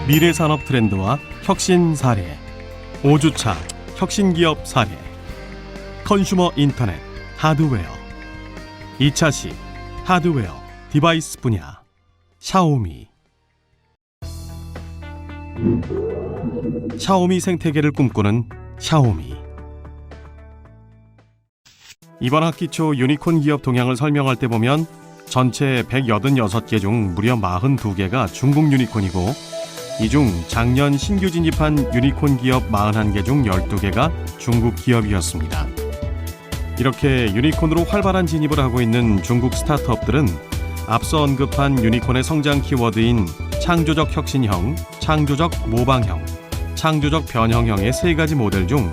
미래산업 트렌드와 혁신 사례, 5주차 혁신기업 사례, 컨슈머 인터넷 하드웨어, 2차 시 하드웨어 디바이스 분야, 샤오미. 샤오미 생태계를 꿈꾸는 샤오미. 이번 학기 초 유니콘 기업 동향을 설명할 때 보면 전체 186개 중 무려 42개가 중국 유니콘이고, 이 중 작년 신규 진입한 유니콘 기업 41개 중 12개가 중국 기업이었습니다. 이렇게 유니콘으로 활발한 진입을 하고 있는 중국 스타트업들은 앞서 언급한 유니콘의 성장 키워드인 창조적 혁신형, 창조적 모방형, 창조적 변형형의 세 가지 모델 중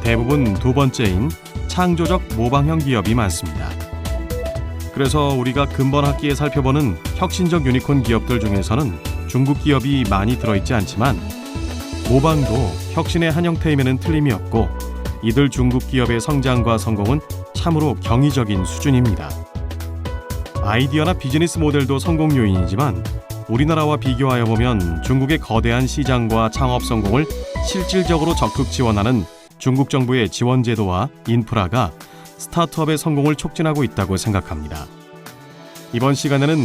대부분 두 번째인 창조적 모방형 기업이 많습니다. 그래서 우리가 근본 학기에 살펴보는 혁신적 유니콘 기업들 중에서는 중국 기업이 많이 들어있지 않지만, 모방도 혁신의 한 형태임에는 틀림이 없고 이들 중국 기업의 성장과 성공은 참으로 경이적인 수준입니다. 아이디어나 비즈니스 모델도 성공 요인이지만 우리나라와 비교하여 보면 중국의 거대한 시장과 창업 성공을 실질적으로 적극 지원하는 중국 정부의 지원 제도와 인프라가 스타트업의 성공을 촉진하고 있다고 생각합니다. 이번 시간에는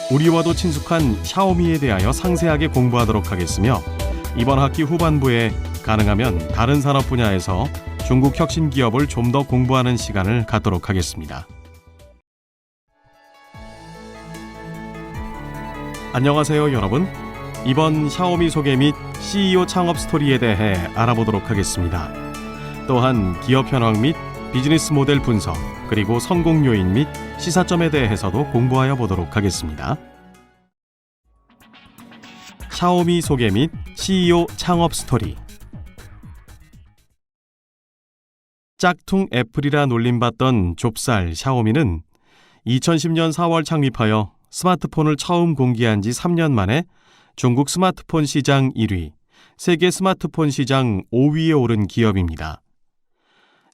우리와도 친숙한 샤오미에 대하여 상세하게 공부하도록 하겠으며, 이번 학기 후반부에 가능하면 다른 산업 분야에서 중국 혁신 기업을 좀 더 공부하는 시간을 갖도록 하겠습니다. 안녕하세요 여러분. 이번 샤오미 소개 및 CEO 창업 스토리에 대해 알아보도록 하겠습니다. 또한 기업 현황 및 비즈니스 모델 분석, 그리고 성공 요인 및 시사점에 대해서도 공부하여 보도록 하겠습니다. 샤오미 소개 및 CEO 창업 스토리. 짝퉁 애플이라 놀림받던 좁쌀 샤오미는 2010년 4월 창립하여 스마트폰을 처음 공개한 지 3년 만에 중국 스마트폰 시장 1위, 세계 스마트폰 시장 5위에 오른 기업입니다.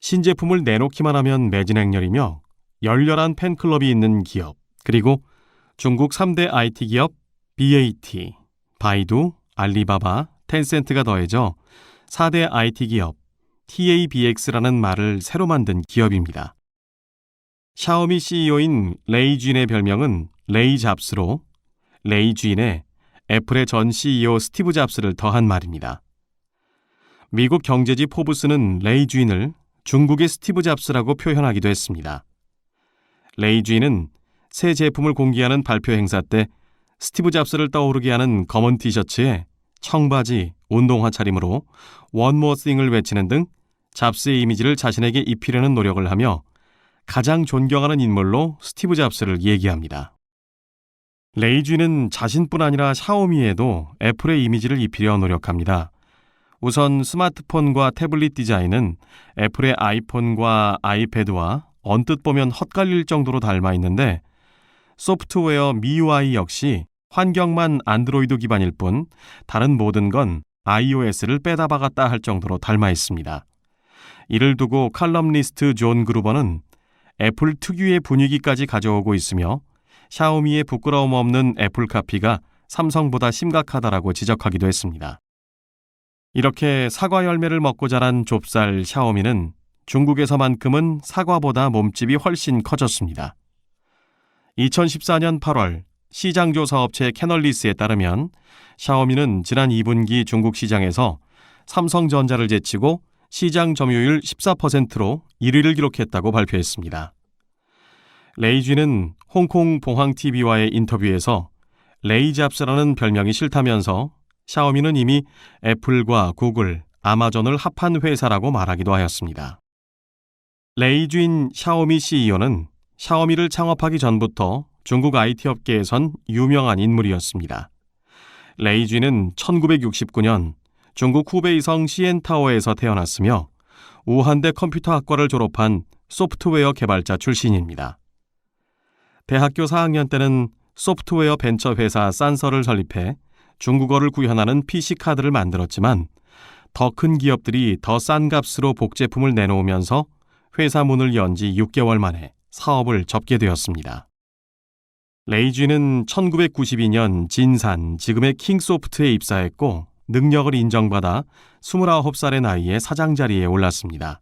신제품을 내놓기만 하면 매진행렬이며 열렬한 팬클럽이 있는 기업, 그리고 중국 3대 IT 기업 BAT, 바이두, 알리바바, 텐센트가 더해져 4대 IT 기업 TABX라는 말을 새로 만든 기업입니다. 샤오미 CEO인 레이 쥔의 별명은 레이 잡스로, 레이 쥔에 애플의 전 CEO 스티브 잡스를 더한 말입니다. 미국 경제지 포브스는 레이 쥔을 중국의 스티브 잡스라고 표현하기도 했습니다. 레이 쥔은 새 제품을 공개하는 발표 행사 때 스티브 잡스를 떠오르게 하는 검은 티셔츠에 청바지, 운동화 차림으로 One More Thing을 외치는 등 잡스의 이미지를 자신에게 입히려는 노력을 하며 가장 존경하는 인물로 스티브 잡스를 얘기합니다. 레이 쥔은 자신뿐 아니라 샤오미에도 애플의 이미지를 입히려 노력합니다. 우선 스마트폰과 태블릿 디자인은 애플의 아이폰과 아이패드와 언뜻 보면 헛갈릴 정도로 닮아 있는데, 소프트웨어 MIUI 역시 환경만 안드로이드 기반일 뿐 다른 모든 건 iOS를 빼다 박았다 할 정도로 닮아 있습니다. 이를 두고 칼럼니스트 존 그루버는 애플 특유의 분위기까지 가져오고 있으며 샤오미의 부끄러움 없는 애플 카피가 삼성보다 심각하다라고 지적하기도 했습니다. 이렇게 사과 열매를 먹고 자란 좁쌀 샤오미는 중국에서만큼은 사과보다 몸집이 훨씬 커졌습니다. 2014년 8월 시장조사 업체 캐널리스에 따르면 샤오미는 지난 2분기 중국 시장에서 삼성전자를 제치고 시장 점유율 14%로 1위를 기록했다고 발표했습니다. 레이 쥔은 홍콩 봉황TV와의 인터뷰에서 레이 잡스라는 별명이 싫다면서 샤오미는 이미 애플과 구글, 아마존을 합한 회사라고 말하기도 하였습니다. 레이 쥔 샤오미 CEO는 샤오미를 창업하기 전부터 중국 IT 업계에선 유명한 인물이었습니다. 레이 쥔은 1969년 중국 후베이성 시엔타오에서 태어났으며 우한대 컴퓨터학과를 졸업한 소프트웨어 개발자 출신입니다. 대학교 4학년 때는 소프트웨어 벤처 회사 산서를 설립해 중국어를 구현하는 PC카드를 만들었지만 더 큰 기업들이 더 싼 값으로 복제품을 내놓으면서 회사 문을 연 지 6개월 만에 사업을 접게 되었습니다. 레이쥐는 1992년 진산, 지금의 킹소프트에 입사했고 능력을 인정받아 29살의 나이에 사장 자리에 올랐습니다.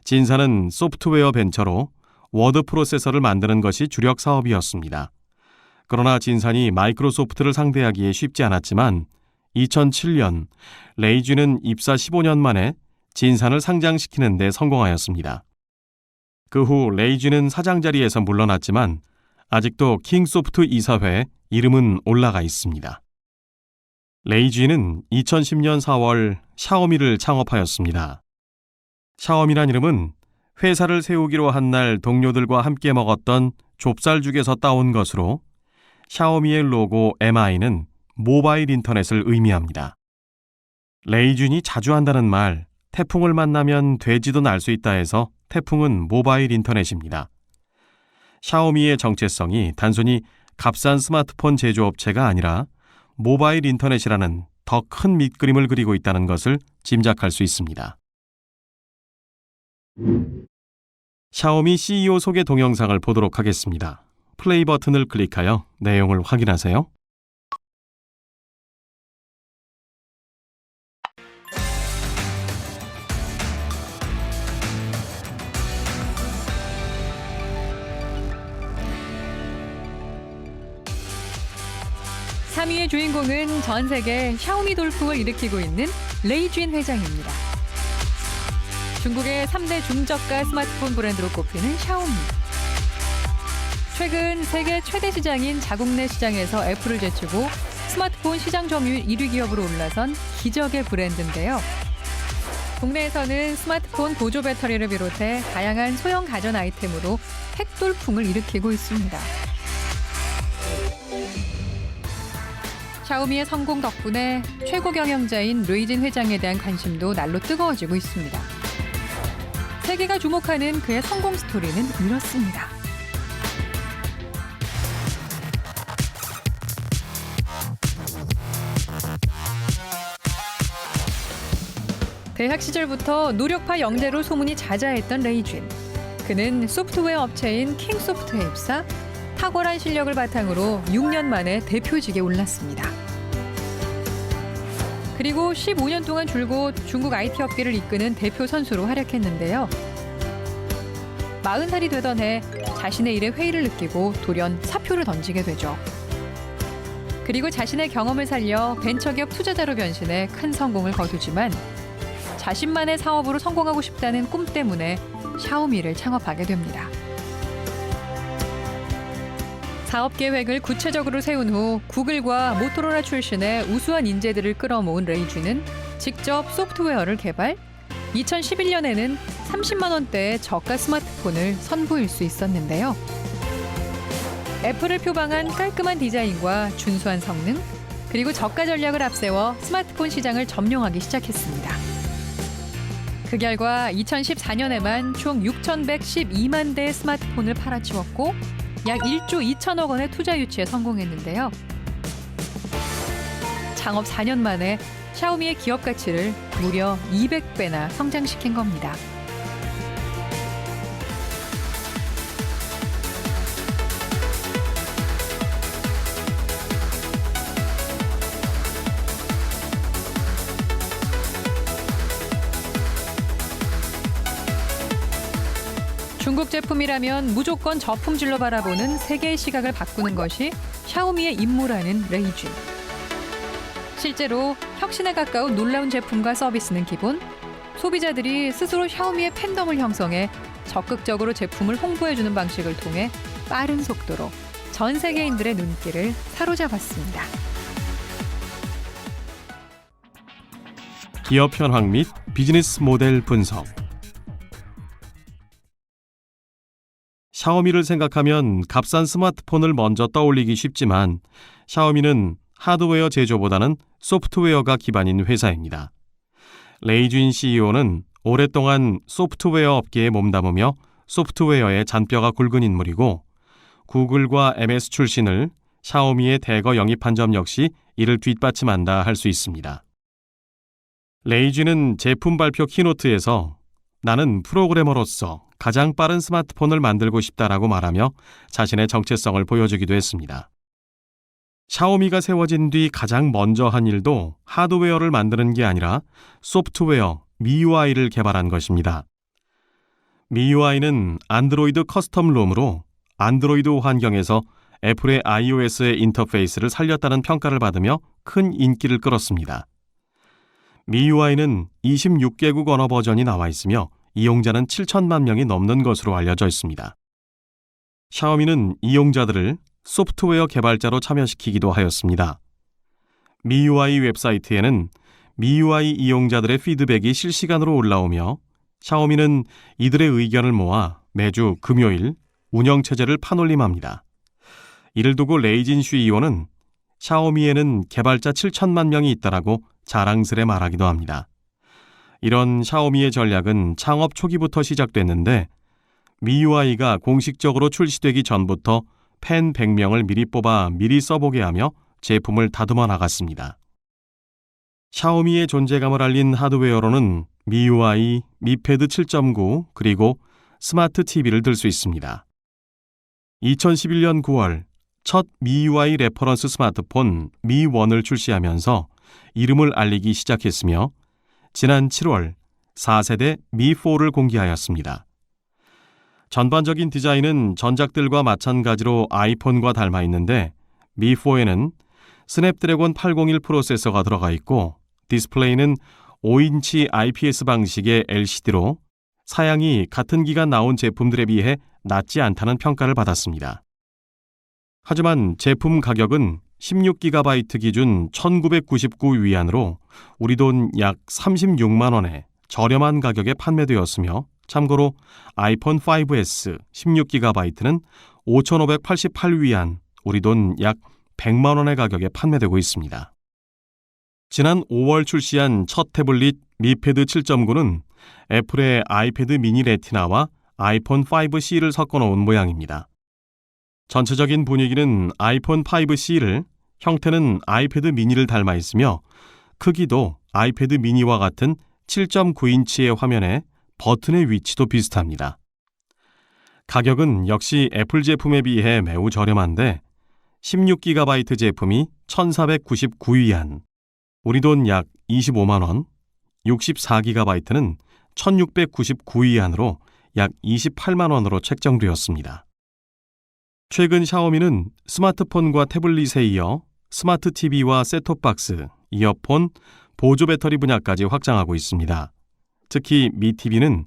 진산은 소프트웨어 벤처로 워드 프로세서를 만드는 것이 주력 사업이었습니다. 그러나 진산이 마이크로소프트를 상대하기에 쉽지 않았지만 2007년 레이쥐는 입사 15년 만에 진산을 상장시키는 데 성공하였습니다. 그 후 레이쥐는 사장 자리에서 물러났지만 아직도 킹소프트 이사회에 이름은 올라가 있습니다. 레이쥐는 2010년 4월 샤오미를 창업하였습니다. 샤오미란 이름은 회사를 세우기로 한 날 동료들과 함께 먹었던 좁쌀죽에서 따온 것으로 샤오미의 로고 MI는 모바일 인터넷을 의미합니다. 레이쥔이 자주 한다는 말, 태풍을 만나면 돼지도 날 수 있다 해서 태풍은 모바일 인터넷입니다. 샤오미의 정체성이 단순히 값싼 스마트폰 제조업체가 아니라 모바일 인터넷이라는 더 큰 밑그림을 그리고 있다는 것을 짐작할 수 있습니다. 샤오미 CEO 소개 동영상을 보도록 하겠습니다. 플레이 버튼을 클릭하여 내용을 확인하세요. (3위의) 주인공은 전 세계 샤오미 돌풍을 일으키고 있는 레이쥔 회장입니다. 중국의 3대 중저가 스마트폰 브랜드로 꼽히는 샤오미. 최근 세계 최대 시장인 자국 내 시장에서 애플을 제치고 스마트폰 시장 점유율 1위 기업으로 올라선 기적의 브랜드인데요. 국내에서는 스마트폰 보조 배터리를 비롯해 다양한 소형 가전 아이템으로 핵돌풍을 일으키고 있습니다. 샤오미의 성공 덕분에 최고 경영자인 레이쥔 회장에 대한 관심도 날로 뜨거워지고 있습니다. 세계가 주목하는 그의 성공 스토리는 이렇습니다. 대학 시절부터 노력파 영재로 소문이 자자했던 레이쥔. 그는 소프트웨어 업체인 킹소프트에 입사, 탁월한 실력을 바탕으로 6년 만에 대표직에 올랐습니다. 그리고 15년 동안 줄곧 중국 IT 업계를 이끄는 대표 선수로 활약했는데요. 40살이 되던 해 자신의 일에 회의를 느끼고 돌연 사표를 던지게 되죠. 그리고 자신의 경험을 살려 벤처기업 투자자로 변신해 큰 성공을 거두지만 자신만의 사업으로 성공하고 싶다는 꿈 때문에 샤오미를 창업하게 됩니다. 사업 계획을 구체적으로 세운 후 구글과 모토로라 출신의 우수한 인재들을 끌어모은 레이쥔은 직접 소프트웨어를 개발, 2011년에는 30만 원대의 저가 스마트폰을 선보일 수 있었는데요. 애플을 표방한 깔끔한 디자인과 준수한 성능, 그리고 저가 전략을 앞세워 스마트폰 시장을 점령하기 시작했습니다. 그 결과 2014년에만 총 6,112만 대의 스마트폰을 팔아치웠고 약 1조 2천억 원의 투자 유치에 성공했는데요. 창업 4년 만에 샤오미의 기업 가치를 무려 200배나 성장시킨 겁니다. 중국 제품이라면 무조건 저품질로 바라보는 세계의 시각을 바꾸는 것이 샤오미의 임무라는 레이쥔. 실제로 혁신에 가까운 놀라운 제품과 서비스는 기본, 소비자들이 스스로 샤오미의 팬덤을 형성해 적극적으로 제품을 홍보해주는 방식을 통해 빠른 속도로 전 세계인들의 눈길을 사로잡았습니다. 기업 현황 및 비즈니스 모델 분석. 샤오미를 생각하면 값싼 스마트폰을 먼저 떠올리기 쉽지만 샤오미는 하드웨어 제조보다는 소프트웨어가 기반인 회사입니다. 레이쥔 CEO는 오랫동안 소프트웨어 업계에 몸담으며 소프트웨어의 잔뼈가 굵은 인물이고 구글과 MS 출신을 샤오미에 대거 영입한 점 역시 이를 뒷받침한다 할 수 있습니다. 레이쥔은 제품 발표 키노트에서 나는 프로그래머로서 가장 빠른 스마트폰을 만들고 싶다라고 말하며 자신의 정체성을 보여주기도 했습니다. 샤오미가 세워진 뒤 가장 먼저 한 일도 하드웨어를 만드는 게 아니라 소프트웨어 MIUI를 개발한 것입니다. MIUI는 안드로이드 커스텀 롬으로 안드로이드 환경에서 애플의 iOS의 인터페이스를 살렸다는 평가를 받으며 큰 인기를 끌었습니다. MIUI는 26개국 언어 버전이 나와 있으며 이용자는 7천만 명이 넘는 것으로 알려져 있습니다. 샤오미는 이용자들을 소프트웨어 개발자로 참여시키기도 하였습니다. MIUI 웹사이트에는 MIUI 이용자들의 피드백이 실시간으로 올라오며 샤오미는 이들의 의견을 모아 매주 금요일 운영체제를 판올림합니다. 이를 두고 레이진 CEO는 샤오미에는 개발자 7천만 명이 있다라고 자랑스레 말하기도 합니다. 이런 샤오미의 전략은 창업 초기부터 시작됐는데 MIUI가 공식적으로 출시되기 전부터 팬 100명을 미리 뽑아 미리 써보게 하며 제품을 다듬어 나갔습니다. 샤오미의 존재감을 알린 하드웨어로는 MIUI, 미패드 7.9 그리고 스마트 TV를 들 수 있습니다. 2011년 9월 첫 MIUI 레퍼런스 스마트폰 Mi1을 출시하면서 이름을 알리기 시작했으며 지난 7월 4세대 Mi4를 공개하였습니다. 전반적인 디자인은 전작들과 마찬가지로 아이폰과 닮아 있는데 Mi4에는 스냅드래곤 801 프로세서가 들어가 있고 디스플레이는 5인치 IPS 방식의 LCD로 사양이 같은 기간 나온 제품들에 비해 낮지 않다는 평가를 받았습니다. 하지만 제품 가격은 16GB 기준 1999위안으로 우리 돈 약 36만 원에 저렴한 가격에 판매되었으며 참고로 아이폰 5S 16GB는 5,588위안, 우리 돈 약 100만 원의 가격에 판매되고 있습니다. 지난 5월 출시한 첫 태블릿 미패드 7.9는 애플의 아이패드 미니 레티나와 아이폰 5C를 섞어놓은 모양입니다. 전체적인 분위기는 아이폰 5C를 형태는 아이패드 미니를 닮아 있으며 크기도 아이패드 미니와 같은 7.9인치의 화면에 버튼의 위치도 비슷합니다. 가격은 역시 애플 제품에 비해 매우 저렴한데 16GB 제품이 1,499위안, 우리 돈 약 25만 원, 64GB는 1,699위안으로 약 28만 원으로 책정되었습니다. 최근 샤오미는 스마트폰과 태블릿에 이어 스마트 TV와 셋톱박스, 이어폰, 보조 배터리 분야까지 확장하고 있습니다. 특히 미 TV는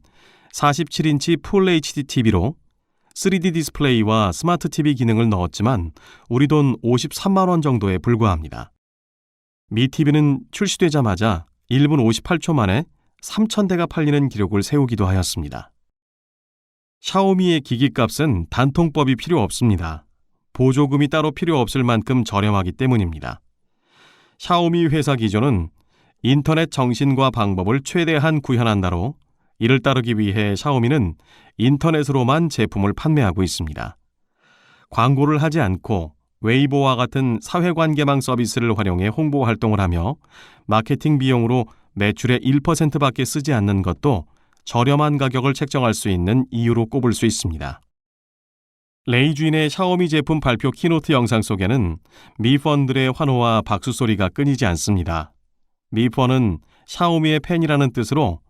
47인치 풀 HD TV로 3D 디스플레이와 스마트 TV 기능을 넣었지만 우리 돈 53만 원 정도에 불과합니다. 미 TV는 출시되자마자 1분 58초 만에 3,000대가 팔리는 기록을 세우기도 하였습니다. 샤오미의 기기값은 단통법이 필요 없습니다. 보조금이 따로 필요 없을 만큼 저렴하기 때문입니다. 샤오미 회사 기조는 인터넷 정신과 방법을 최대한 구현한다로 이를 따르기 위해 샤오미는 인터넷으로만 제품을 판매하고 있습니다. 광고를 하지 않고 웨이보와 같은 사회관계망 서비스를 활용해 홍보 활동을 하며 마케팅 비용으로 매출의 1%밖에 쓰지 않는 것도 저렴한 가격을 책정할 수 있는 이유로 꼽을 수 있습니다. 레이쥔의 샤오미 제품 발표 키노트 영상 속에는 미펀들의 환호와 박수 소리가 끊이지 않습니다. 미펀은 샤오미의 팬이라는 뜻으로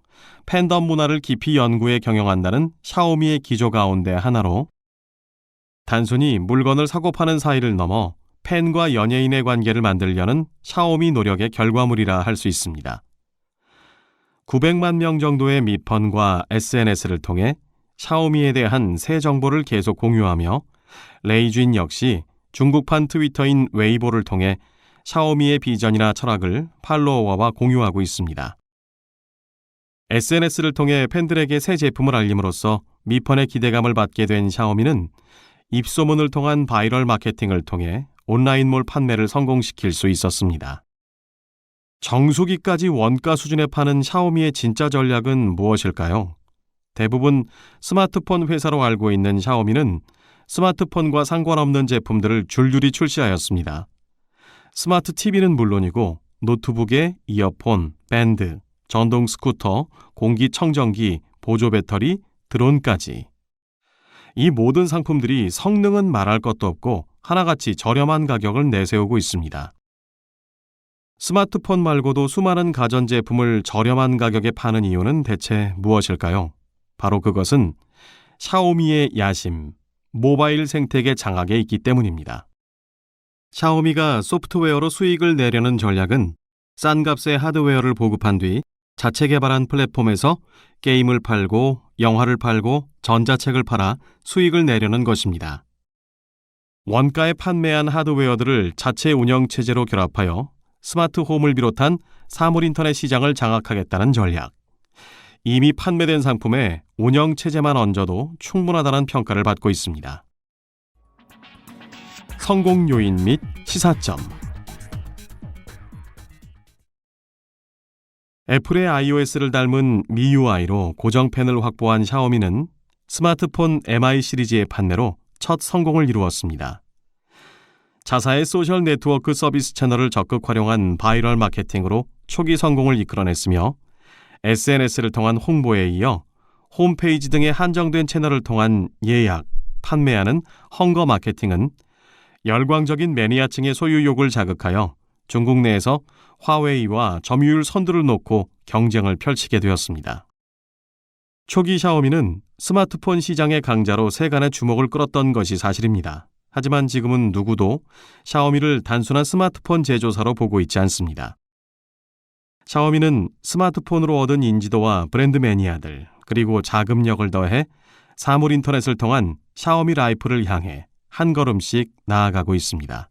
팬덤 문화를 깊이 연구해 경영한다는 샤오미의 기조 가운데 하나로 단순히 물건을 사고 파는 사이를 넘어 팬과 연예인의 관계를 만들려는 샤오미 노력의 결과물이라 할 수 있습니다. 900만 명 정도의 미펀과 SNS를 통해 샤오미에 대한 새 정보를 계속 공유하며 레이쥔 역시 중국판 트위터인 웨이보를 통해 샤오미의 비전이나 철학을 팔로워와 공유하고 있습니다. SNS를 통해 팬들에게 새 제품을 알림으로써 미펀의 기대감을 받게 된 샤오미는 입소문을 통한 바이럴 마케팅을 통해 온라인몰 판매를 성공시킬 수 있었습니다. 정수기까지 원가 수준에 파는 샤오미의 진짜 전략은 무엇일까요? 대부분 스마트폰 회사로 알고 있는 샤오미는 스마트폰과 상관없는 제품들을 줄줄이 출시하였습니다. 스마트 TV는 물론이고 노트북에 이어폰, 밴드, 전동 스쿠터, 공기청정기, 보조 배터리, 드론까지. 이 모든 상품들이 성능은 말할 것도 없고 하나같이 저렴한 가격을 내세우고 있습니다. 스마트폰 말고도 수많은 가전제품을 저렴한 가격에 파는 이유는 대체 무엇일까요? 바로 그것은 샤오미의 야심, 모바일 생태계 장악에 있기 때문입니다. 샤오미가 소프트웨어로 수익을 내려는 전략은 싼 값의 하드웨어를 보급한 뒤 자체 개발한 플랫폼에서 게임을 팔고 영화를 팔고 전자책을 팔아 수익을 내려는 것입니다. 원가에 판매한 하드웨어들을 자체 운영체제로 결합하여 스마트홈을 비롯한 사물인터넷 시장을 장악하겠다는 전략. 이미 판매된 상품에 운영체제만 얹어도 충분하다는 평가를 받고 있습니다. 성공 요인 및 시사점. 애플의 iOS를 닮은 MIUI로 고정팬을 확보한 샤오미는 스마트폰 MI 시리즈의 판매로 첫 성공을 이루었습니다. 자사의 소셜 네트워크 서비스 채널을 적극 활용한 바이럴 마케팅으로 초기 성공을 이끌어냈으며 SNS를 통한 홍보에 이어 홈페이지 등의 한정된 채널을 통한 예약, 판매하는 헝거 마케팅은 열광적인 매니아층의 소유욕을 자극하여 중국 내에서 화웨이와 점유율 선두를 놓고 경쟁을 펼치게 되었습니다. 초기 샤오미는 스마트폰 시장의 강자로 세간의 주목을 끌었던 것이 사실입니다. 하지만 지금은 누구도 샤오미를 단순한 스마트폰 제조사로 보고 있지 않습니다. 샤오미는 스마트폰으로 얻은 인지도와 브랜드 매니아들, 그리고 자금력을 더해 사물 인터넷을 통한 샤오미 라이프를 향해 한 걸음씩 나아가고 있습니다.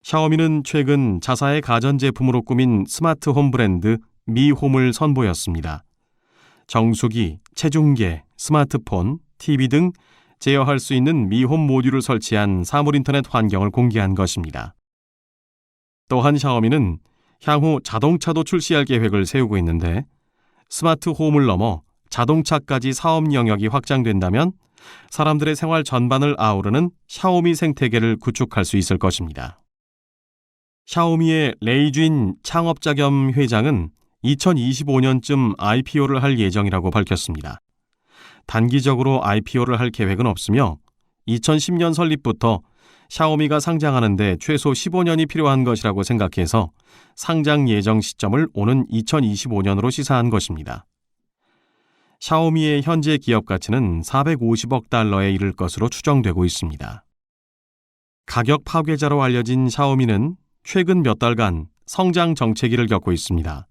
샤오미는 최근 자사의 가전제품으로 꾸민 스마트홈 브랜드 미홈을 선보였습니다. 정수기, 체중계, 스마트폰, TV 등 제어할 수 있는 미홈 모듈을 설치한 사물인터넷 환경을 공개한 것입니다. 또한 샤오미는 향후 자동차도 출시할 계획을 세우고 있는데 스마트홈을 넘어 자동차까지 사업 영역이 확장된다면 사람들의 생활 전반을 아우르는 샤오미 생태계를 구축할 수 있을 것입니다. 샤오미의 레이쥔 창업자 겸 회장은 2025년쯤 IPO를 할 예정이라고 밝혔습니다. 단기적으로 IPO를 할 계획은 없으며 2010년 설립부터 샤오미가 상장하는 데 최소 15년이 필요한 것이라고 생각해서 상장 예정 시점을 오는 2025년으로 시사한 것입니다. 샤오미의 현재 기업 가치는 450억 달러에 이를 것으로 추정되고 있습니다. 가격 파괴자로 알려진 샤오미는 최근 몇 달간 성장 정체기를 겪고 있습니다.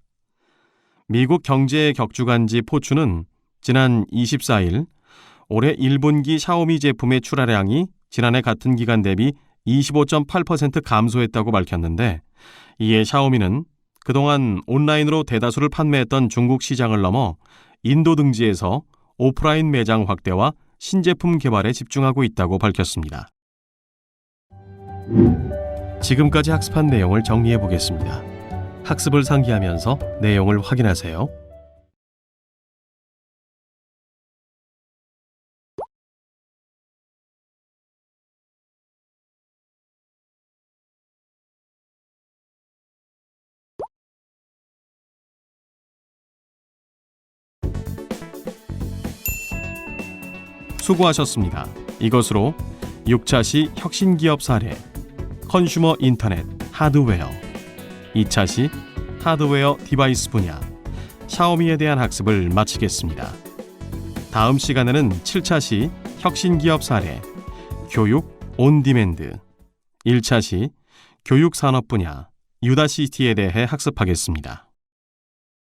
미국 경제의 격주간지 포추는 지난 24일 올해 1분기 샤오미 제품의 출하량이 지난해 같은 기간 대비 25.8% 감소했다고 밝혔는데, 이에 샤오미는 그동안 온라인으로 대다수를 판매했던 중국 시장을 넘어 인도 등지에서 오프라인 매장 확대와 신제품 개발에 집중하고 있다고 밝혔습니다. 지금까지 학습한 내용을 정리해 보겠습니다. 학습을 상기하면서 내용을 확인하세요. 수고하셨습니다. 이것으로 6차시 혁신기업 사례, 컨슈머 인터넷, 하드웨어, 2차시 하드웨어 디바이스 분야, 샤오미에 대한 학습을 마치겠습니다. 다음 시간에는 7차시 혁신기업 사례, 교육 온디맨드, 1차시 교육산업 분야, 유다시티에 대해 학습하겠습니다.